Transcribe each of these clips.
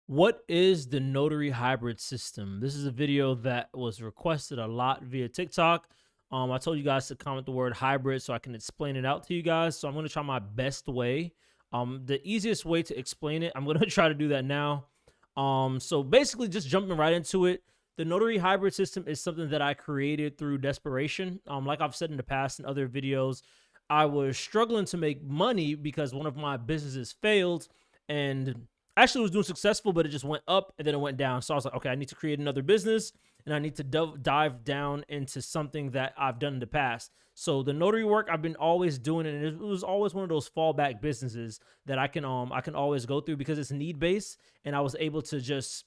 What is the notary hybrid system? This is a video that was requested a lot via TikTok. I told you guys to comment the word hybrid so I can explain it out to you guys. So I'm going to try my best way. The easiest way to explain it, I'm going to try to do that now. So basically, just jumping right into it, the notary hybrid system is something that I created through desperation. Like I've said in the past in other videos, I was struggling to make money because one of my businesses failed, and actually was doing successful, but it just went up and then it went down. So I was like, okay, I need to create another business and I need to dive down into something that I've done in the past. So the notary work I've been always doing, and it was always one of those fallback businesses that I can always go through because it's need based, and I was able to just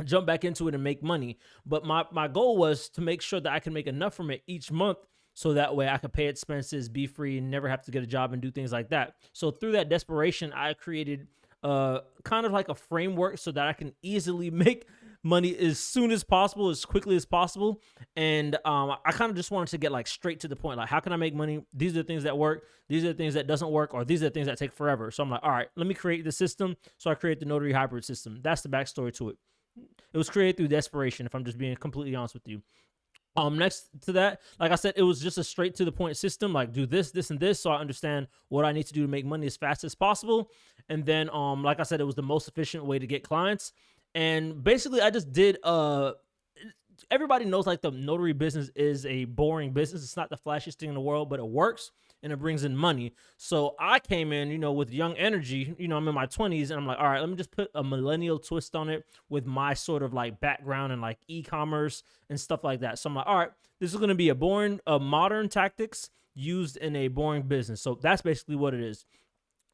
jump back into it and make money. But my goal was to make sure that I can make enough from it each month so that way I could pay expenses, be free, and never have to get a job and do things like that. So through that desperation, I created kind of like a framework so that I can easily make money as soon as possible, as quickly as possible. And I kind of just wanted to get like straight to the point. Like, how can I make money? These are the things that work. These are the things that doesn't work, or these are the things that take forever. So I'm like, all right, let me create the system. So I create the notary hybrid system. That's the backstory to it. It was created through desperation, if I'm just being completely honest with you. Next to that, like I said, it was just a straight to the point system, like do this, this, and this, so I understand what I need to do to make money as fast as possible. And then, like I said, it was the most efficient way to get clients. And basically, I just did everybody knows like the notary business is a boring business. It's not the flashiest thing in the world, but it works and it brings in money. So I came in, with young energy. I'm in my 20s, and I'm like, all right, let me just put a millennial twist on it with my sort of like background and like e-commerce and stuff like that. So I'm like, all right, this is going to be a modern tactics used in a boring business. So that's basically what it is.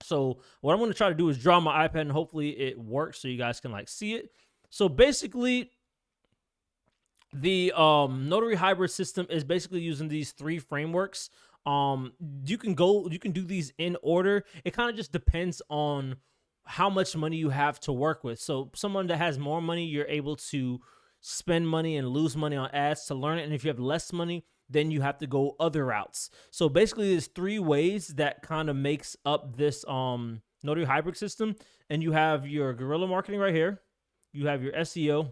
So what I'm going to try to do is draw my iPad, and hopefully it works so you guys can like see it. So basically, the notary hybrid system is basically using these three frameworks. You can do these in order. It kind of just depends on how much money you have to work with. So someone that has more money, you're able to spend money and lose money on ads to learn it. And if you have less money, then you have to go other routes. So basically there's three ways that kind of makes up this notary hybrid system. And you have your guerrilla marketing right here. You have your SEO,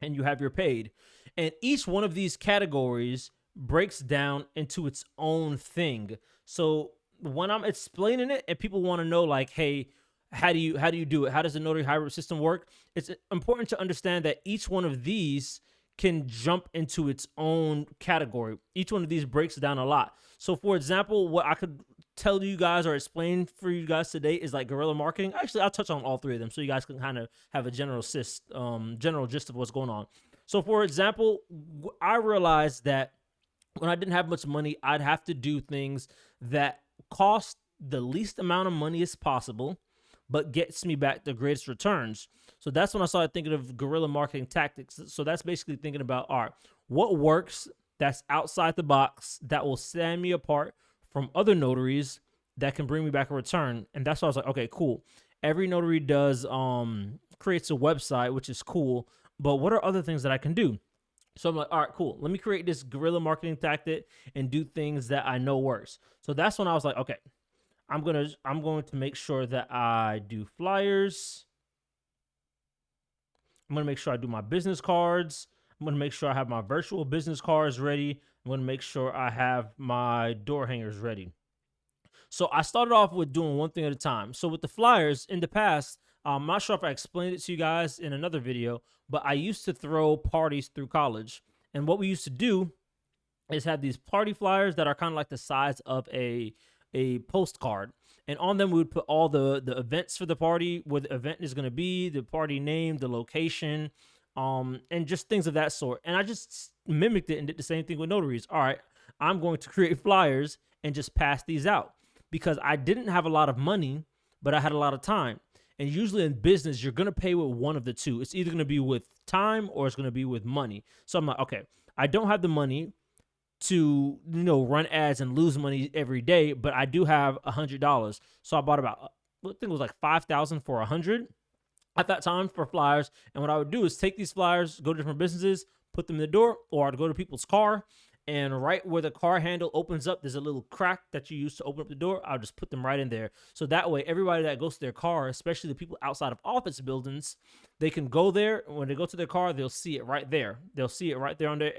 and you have your paid. And each one of these categories breaks down into its own thing. So when I'm explaining it and people want to know like, hey, how do you do it? How does the notary hybrid system work? It's important to understand that each one of these can jump into its own category. Each one of these breaks down a lot. So for example, what I could tell you guys or explain for you guys today is like guerrilla marketing. Actually, I'll touch on all three of them so you guys can kind of have a general gist of what's going on. So for example, I realized that when I didn't have much money, I'd have to do things that cost the least amount of money as possible, but gets me back the greatest returns. So that's when I started thinking of guerrilla marketing tactics. So that's basically thinking about, all right, what works that's outside the box that will stand me apart from other notaries that can bring me back a return. And that's why I was like, okay, cool. Every notary does creates a website, which is cool, but what are other things that I can do? So I'm like, all right, cool. Let me create this guerrilla marketing tactic and do things that I know works. So that's when I was like, okay, I'm going to make sure that I do flyers. I'm going to make sure I do my business cards. I'm going to make sure I have my virtual business cards ready. I'm going to make sure I have my door hangers ready. So I started off with doing one thing at a time. So with the flyers in the past, I'm not sure if I explained it to you guys in another video, but I used to throw parties through college. And what we used to do is have these party flyers that are kind of like the size of a postcard. And on them, we would put all the events for the party, where the event is going to be, the party name, the location, and just things of that sort. And I just mimicked it and did the same thing with notaries. All right, I'm going to create flyers and just pass these out because I didn't have a lot of money, but I had a lot of time. And usually in business, you're going to pay with one of the two. It's either going to be with time or it's going to be with money. So I'm like, okay, I don't have the money to, run ads and lose money every day, but I do have $100. So I bought about, I think it was like 5,000 for 100 at that time for flyers. And what I would do is take these flyers, go to different businesses, put them in the door, or I'd go to people's car and right where the car handle opens up, there's a little crack that you use to open up the door. I'll just put them right in there. So that way, everybody that goes to their car, especially the people outside of office buildings, they can go there. When they go to their car, they'll see it right there. They'll see it right there on their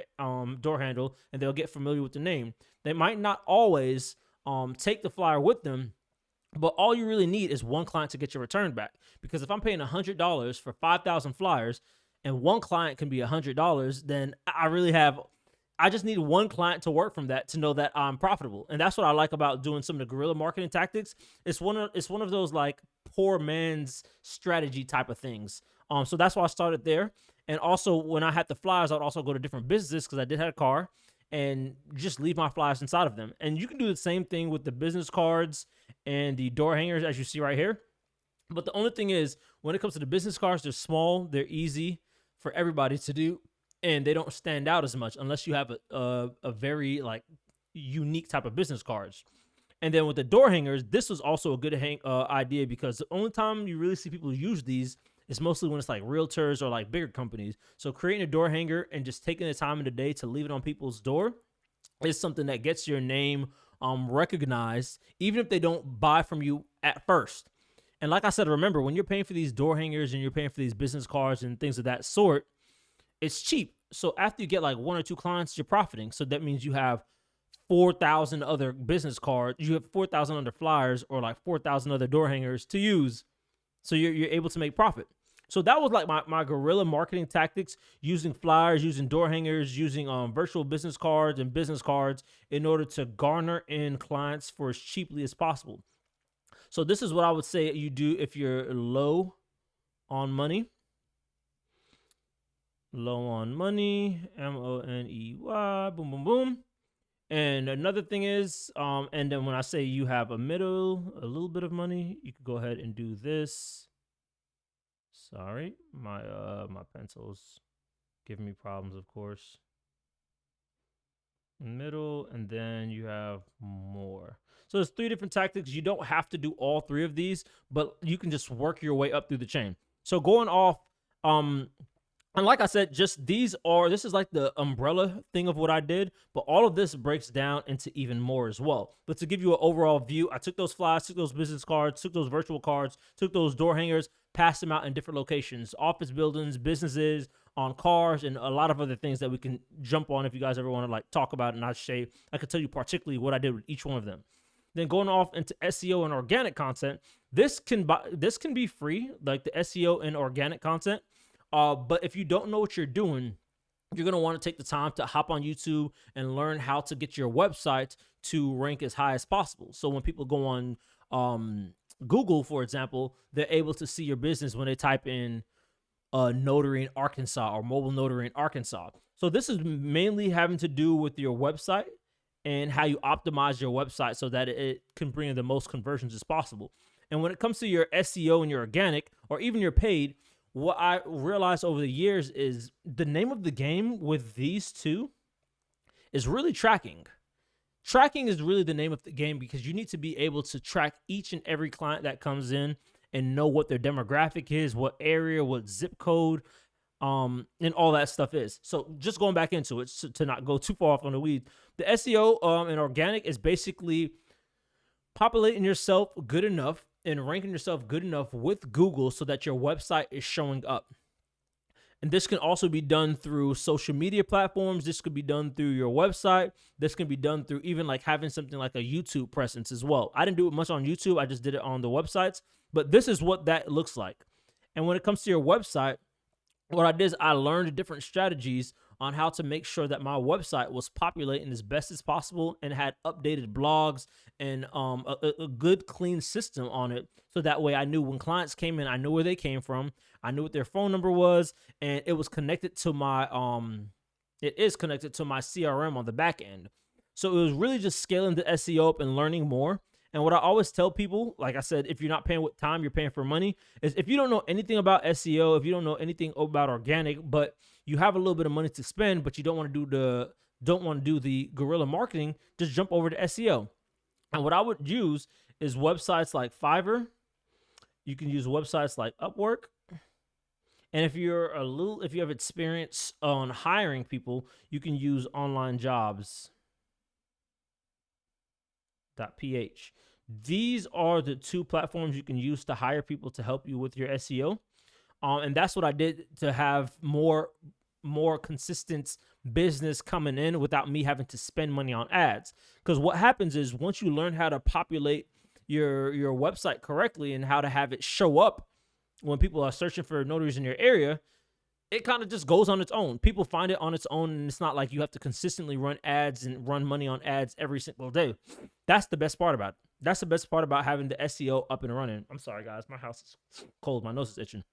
door handle, and they'll get familiar with the name. They might not always take the flyer with them, but all you really need is one client to get your return back. Because if I'm paying $100 for 5,000 flyers and one client can be $100, then I just need one client to work from that to know that I'm profitable. And that's what I like about doing some of the guerrilla marketing tactics. It's one of those like poor man's strategy type of things. So that's why I started there. And also when I had the flyers, I'd also go to different businesses because I did have a car and just leave my flyers inside of them. And you can do the same thing with the business cards and the door hangers as you see right here. But the only thing is, when it comes to the business cards, they're small, they're easy for everybody to do, and they don't stand out as much unless you have a very like unique type of business cards. And then with the door hangers, this was also a good idea because the only time you really see people use these is mostly when it's like realtors or like bigger companies. So creating a door hanger and just taking the time in the day to leave it on people's door is something that gets your name recognized, even if they don't buy from you at first. And like I said, remember, when you're paying for these door hangers and you're paying for these business cards and things of that sort, it's cheap. So after you get like one or two clients, you're profiting. So that means you have 4,000 other business cards, you have 4,000 other flyers, or like 4,000 other door hangers to use. So you're able to make profit. So that was like my guerrilla marketing tactics, using flyers, using door hangers, using virtual business cards and business cards in order to garner in clients for as cheaply as possible. So this is what I would say you do if you're low on money. Low on money, money, boom, boom, boom. And another thing is, and then when I say you have a little bit of money, you could go ahead and do this. Sorry, my pencil's giving me problems, of course. Middle, and then you have more. So there's 3 different tactics. You don't have to do all 3 of these, but you can just work your way up through the chain. So going off, and like I said, just this is like the umbrella thing of what I did, but all of this breaks down into even more as well. But to give you an overall view, I took those flyers, took those business cards, took those virtual cards, took those door hangers, passed them out in different locations, office buildings, businesses, on cars, and a lot of other things that we can jump on if you guys ever want to like talk about it. And I could tell you particularly what I did with each one of them. Then going off into SEO and organic content, this can be free, like the SEO and organic content. But if you don't know what you're doing, you're going to want to take the time to hop on YouTube and learn how to get your website to rank as high as possible. So when people go on Google, for example, they're able to see your business when they type in notary in Arkansas or mobile notary in Arkansas. So this is mainly having to do with your website and how you optimize your website so that it can bring in the most conversions as possible. And when it comes to your SEO and your organic or even your paid, what I realized over the years is the name of the game with these two is really tracking. Tracking is really the name of the game because you need to be able to track each and every client that comes in and know what their demographic is, what area, what zip code, and all that stuff is. So just going back into it to not go too far off on the weeds, the SEO and organic is basically populating yourself good enough and ranking yourself good enough with Google so that your website is showing up. And this can also be done through social media platforms. This could be done through your website. This can be done through even like having something like a YouTube presence as well. I didn't do it much on YouTube. I just did it on the websites, but this is what that looks like. And when it comes to your website, what I did is I learned different strategies on how to make sure that my website was populating as best as possible and had updated blogs and a good clean system on it. So that way I knew when clients came in, I knew where they came from. I knew what their phone number was, and it was connected to my it is connected to my CRM on the back end. So it was really just scaling the SEO up and learning more. And what I always tell people, like I said, if you're not paying with time, you're paying for money, is if you don't know anything about SEO, if you don't know anything about organic, but you have a little bit of money to spend, but you don't want to do the guerrilla marketing, just jump over to SEO. And what I would use is websites like Fiverr. You can use websites like Upwork. And if if you have experience on hiring people, you can use onlinejobs.ph. These are the two platforms you can use to hire people to help you with your SEO. And that's what I did to have more consistent business coming in without me having to spend money on ads. Because what happens is once you learn how to populate your website correctly and how to have it show up when people are searching for notaries in your area, it kind of just goes on its own. People find it on its own, and it's not like you have to consistently run ads and run money on ads every single day. That's the best part about it. That's the best part about having the SEO up and running. I'm sorry, guys. My house is cold. My nose is itching.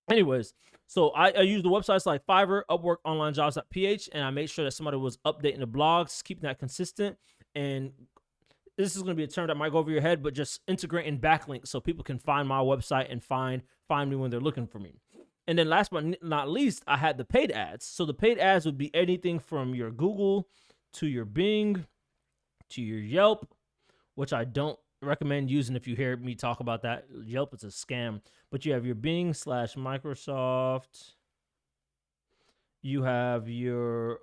Anyways, so I use the websites like Fiverr, Upwork, onlinejobs.ph, and I made sure that somebody was updating the blogs, keeping that consistent. And this is going to be a term that might go over your head, but just integrating backlinks so people can find my website and find me when they're looking for me. And then last but not least, I had the paid ads. So the paid ads would be anything from your Google to your Bing to your Yelp, which I don't recommend using if you hear me talk about that. Yelp is a scam. But you have your Bing/Microsoft. You have your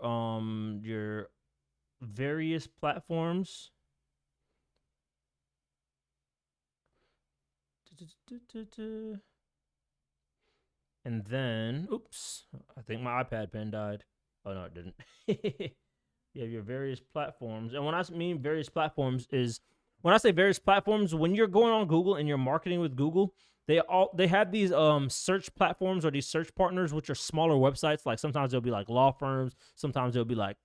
various platforms. And then, oops, I think my iPad pen died. Oh, no, it didn't. You have your various platforms. And when I mean various platforms is, when I say various platforms, when you're going on Google and you're marketing with Google, they have these search platforms or these search partners, which are smaller websites. Like sometimes they'll be like law firms. Sometimes they'll be like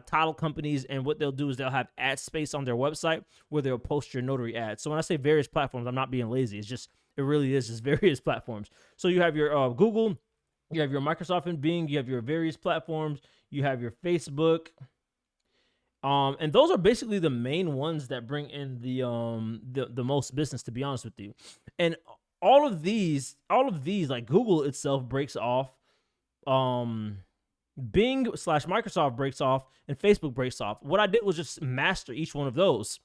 title companies. And what they'll do is they'll have ad space on their website where they'll post your notary ads. So when I say various platforms, I'm not being lazy. It's just, it really is just various platforms. So you have your Google, you have your Microsoft and Bing, you have your various platforms, you have your Facebook. And those are basically the main ones that bring in the most business, to be honest with you. And all of these, like Google itself breaks off, Bing/Microsoft breaks off, and Facebook breaks off. What I did was just master each one of those.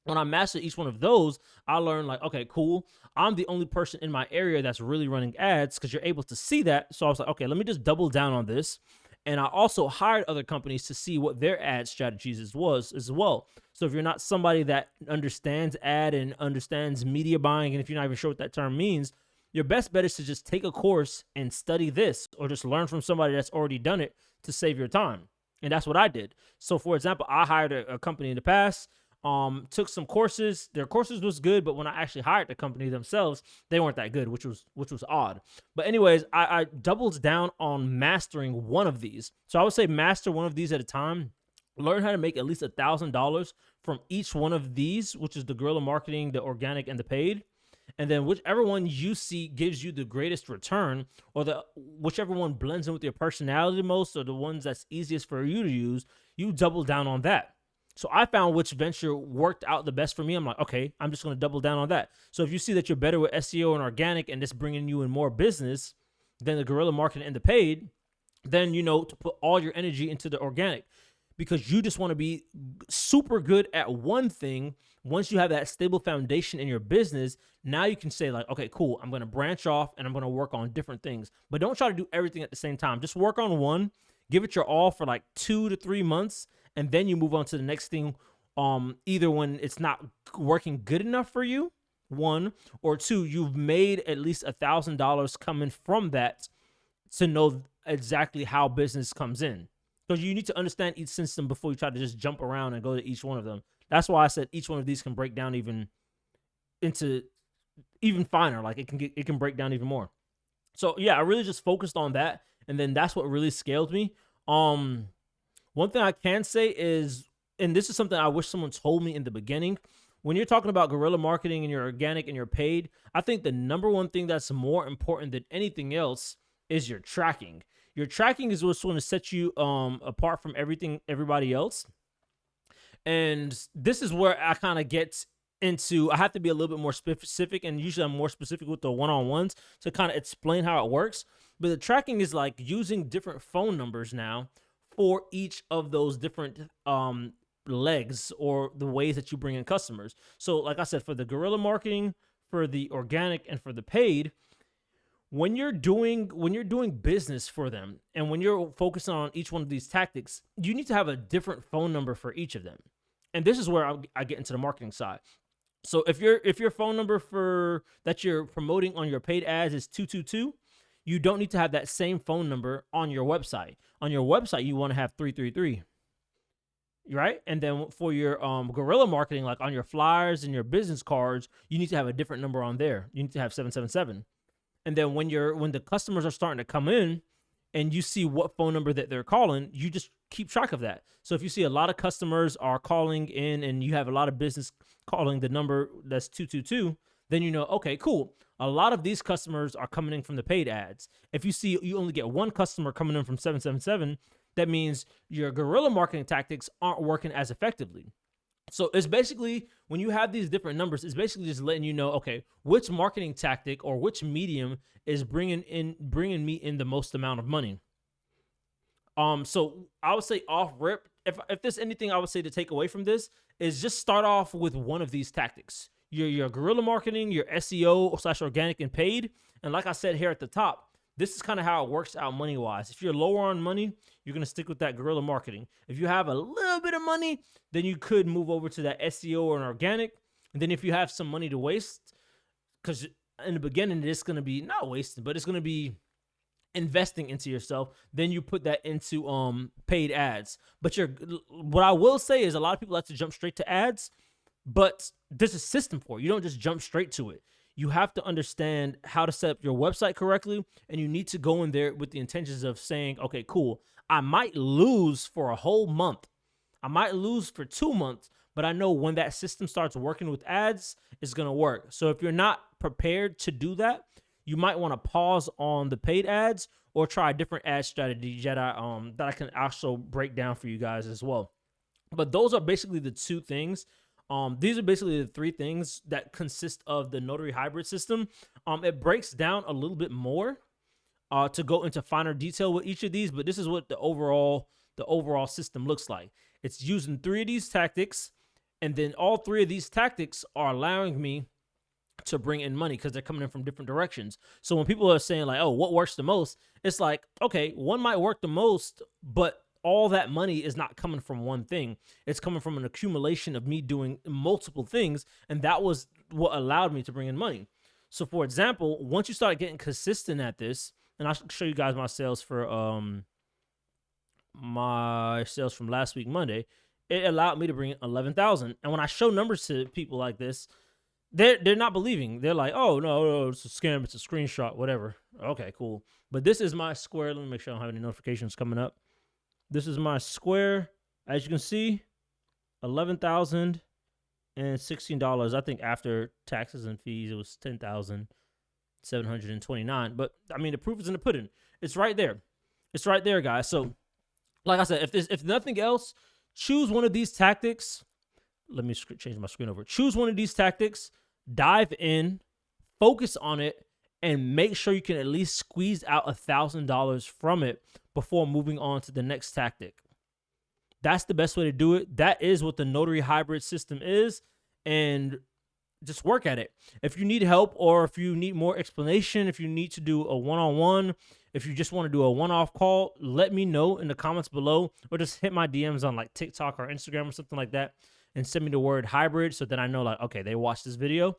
When I mastered each one of those, I learned like, okay, cool. I'm the only person in my area that's really running ads because you're able to see that. So I was like, okay, let me just double down on this. And I also hired other companies to see what their ad strategies was as well. So if you're not somebody that understands ad and understands media buying, and if you're not even sure what that term means, your best bet is to just take a course and study this, or just learn from somebody that's already done it to save your time. And that's what I did. So for example, I hired a company in the past, took some courses. Their courses was good, but when I actually hired the company themselves, they weren't that good, which was odd. But anyways, I doubled down on mastering one of these. So I would say master one of these at a time. Learn how to make at least $1,000 from each one of these, which is the guerrilla marketing, the organic, and the paid. And then whichever one you see gives you the greatest return, or whichever one blends in with your personality most, or the ones that's easiest for you to use, you double down on that. So I found which venture worked out the best for me. I'm like, okay, I'm just going to double down on that. So if you see that you're better with SEO and organic and it's bringing you in more business than the guerrilla marketing and the paid, then you know to put all your energy into the organic, because you just want to be super good at one thing. Once you have that stable foundation in your business, now you can say like, okay, cool, I'm going to branch off and I'm going to work on different things. But don't try to do everything at the same time. Just work on one, give it your all for like 2 to 3 months, and then you move on to the next thing, either when it's not working good enough for you, one, or two, you've made at least $1,000 coming from that to know exactly how business comes in. Because you need to understand each system before you try to just jump around and go to each one of them. That's why I said each one of these can break down even finer. Like it can break down even more. So yeah, I really just focused on that, and then that's what really scaled me. One thing I can say is, and this is something I wish someone told me in the beginning, when you're talking about guerrilla marketing and your organic and your paid, I think the number one thing that's more important than anything else is your tracking. Your tracking is what's going to set you apart from everybody else. And this is where I kind of get into, I have to be a little bit more specific, and usually I'm more specific with the one-on-ones to kind of explain how it works. But the tracking is like using different phone numbers now for each of those different legs or the ways that you bring in customers. So like I said, for the guerrilla marketing, for the organic, and for the paid, when you're doing business for them, and when you're focusing on each one of these tactics, you need to have a different phone number for each of them. And this is where I get into the marketing side. So if your phone number for that you're promoting on your paid ads is 222, you don't need to have that same phone number on your website. On your website, you want to have 333, right? And then for your guerrilla marketing, like on your flyers and your business cards, you need to have a different number on there. You need to have 777. And then when the customers are starting to come in and you see what phone number that they're calling, you just keep track of that. So if you see a lot of customers are calling in and you have a lot of business calling the number that's 222, then you know, okay, cool. A lot of these customers are coming in from the paid ads. If you see you only get one customer coming in from 777, that means your guerrilla marketing tactics aren't working as effectively. So it's basically, when you have these different numbers, it's basically just letting you know, okay, which marketing tactic or which medium is bringing me in the most amount of money. So I would say off rip, if there's anything I would say to take away from this, is just start off with one of these tactics. Your guerrilla marketing, your SEO / organic and paid. And like I said here at the top, this is kind of how it works out money wise. If you're lower on money, you're going to stick with that guerrilla marketing. If you have a little bit of money, then you could move over to that SEO or an organic. And then if you have some money to waste, because in the beginning, it's going to be not wasting, but it's going to be investing into yourself, then you put that into paid ads. But what I will say is, a lot of people like to jump straight to ads, but there's a system for it. You don't just jump straight to it. You have to understand how to set up your website correctly, and you need to go in there with the intentions of saying, okay, cool, I might lose for a whole month. I might lose for 2 months, but I know when that system starts working with ads, it's going to work. So if you're not prepared to do that, you might want to pause on the paid ads or try a different ad strategy that I can also break down for you guys as well. But those are basically the two things. These are basically the three things that consist of the Notary hybrid system. It breaks down a little bit more to go into finer detail with each of these, but this is what the overall system looks like. It's using 3 of these tactics, and then all 3 of these tactics are allowing me to bring in money because they're coming in from different directions. So when people are saying like, oh, what works the most? It's like, okay, one might work the most, but all that money is not coming from one thing. It's coming from an accumulation of me doing multiple things. And that was what allowed me to bring in money. So for example, once you start getting consistent at this, and I'll show you guys my sales from last week, Monday, it allowed me to bring in 11,000. And when I show numbers to people like this, they're not believing. They're like, oh, no, it's a scam. It's a screenshot, whatever. Okay, cool. But this is my square. Let me make sure I don't have any notifications coming up. This is my square. As you can see, $11,016. I think after taxes and fees, it was $10,729. But I mean, the proof is in the pudding. It's right there. It's right there, guys. So, like I said, if nothing else, choose one of these tactics. Let me change my screen over. Choose one of these tactics, dive in, focus on it, and make sure you can at least squeeze out $1,000 from it before moving on to the next tactic. That's the best way to do it. That is what the Notary hybrid system is, and just work at it. If you need help, or if you need more explanation, if you need to do a one-on-one, if you just want to do a one-off call, let me know in the comments below, or just hit my DMs on like TikTok or Instagram or something like that, and send me the word hybrid so that I know like, okay, they watched this video.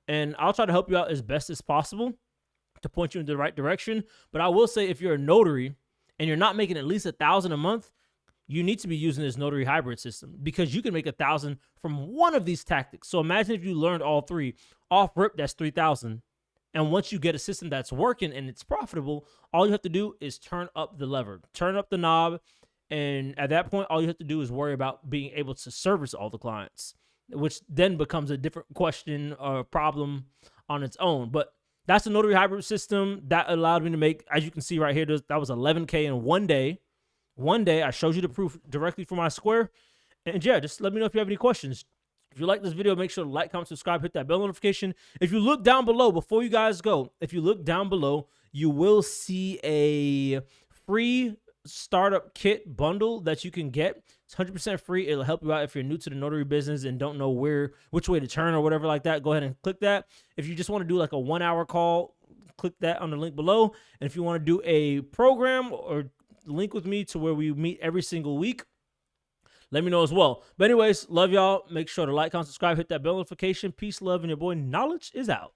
And I'll try to help you out as best as possible to point you in the right direction. But I will say, if you're a notary and you're not making at least $1,000 a month, you need to be using this Notary hybrid system, because you can make $1,000 from one of these tactics. So imagine if you learned all 3 off rip, that's $3,000. And once you get a system that's working and it's profitable, all you have to do is turn up the lever, turn up the knob. And at that point, all you have to do is worry about being able to service all the clients, which then becomes a different question or problem on its own. But that's the Notary hybrid system that allowed me to make, as you can see right here, that was $11K in one day. One day, I showed you the proof directly from my square. And yeah, just let me know if you have any questions. If you like this video, make sure to like, comment, subscribe, hit that bell notification. If you look down below, before you guys go, if you look down below, you will see a free startup kit bundle that you can get. It's 100% free. It'll help you out if you're new to the notary business and don't know which way to turn or whatever like that. Go ahead and click that. If you just want to do like a 1-hour call, click that on the link below. And if you want to do a program or link with me to where we meet every single week, let me know as well. But anyways, love y'all. Make sure to like, comment, subscribe, hit that bell notification. Peace, love, and your boy Knowledge is out.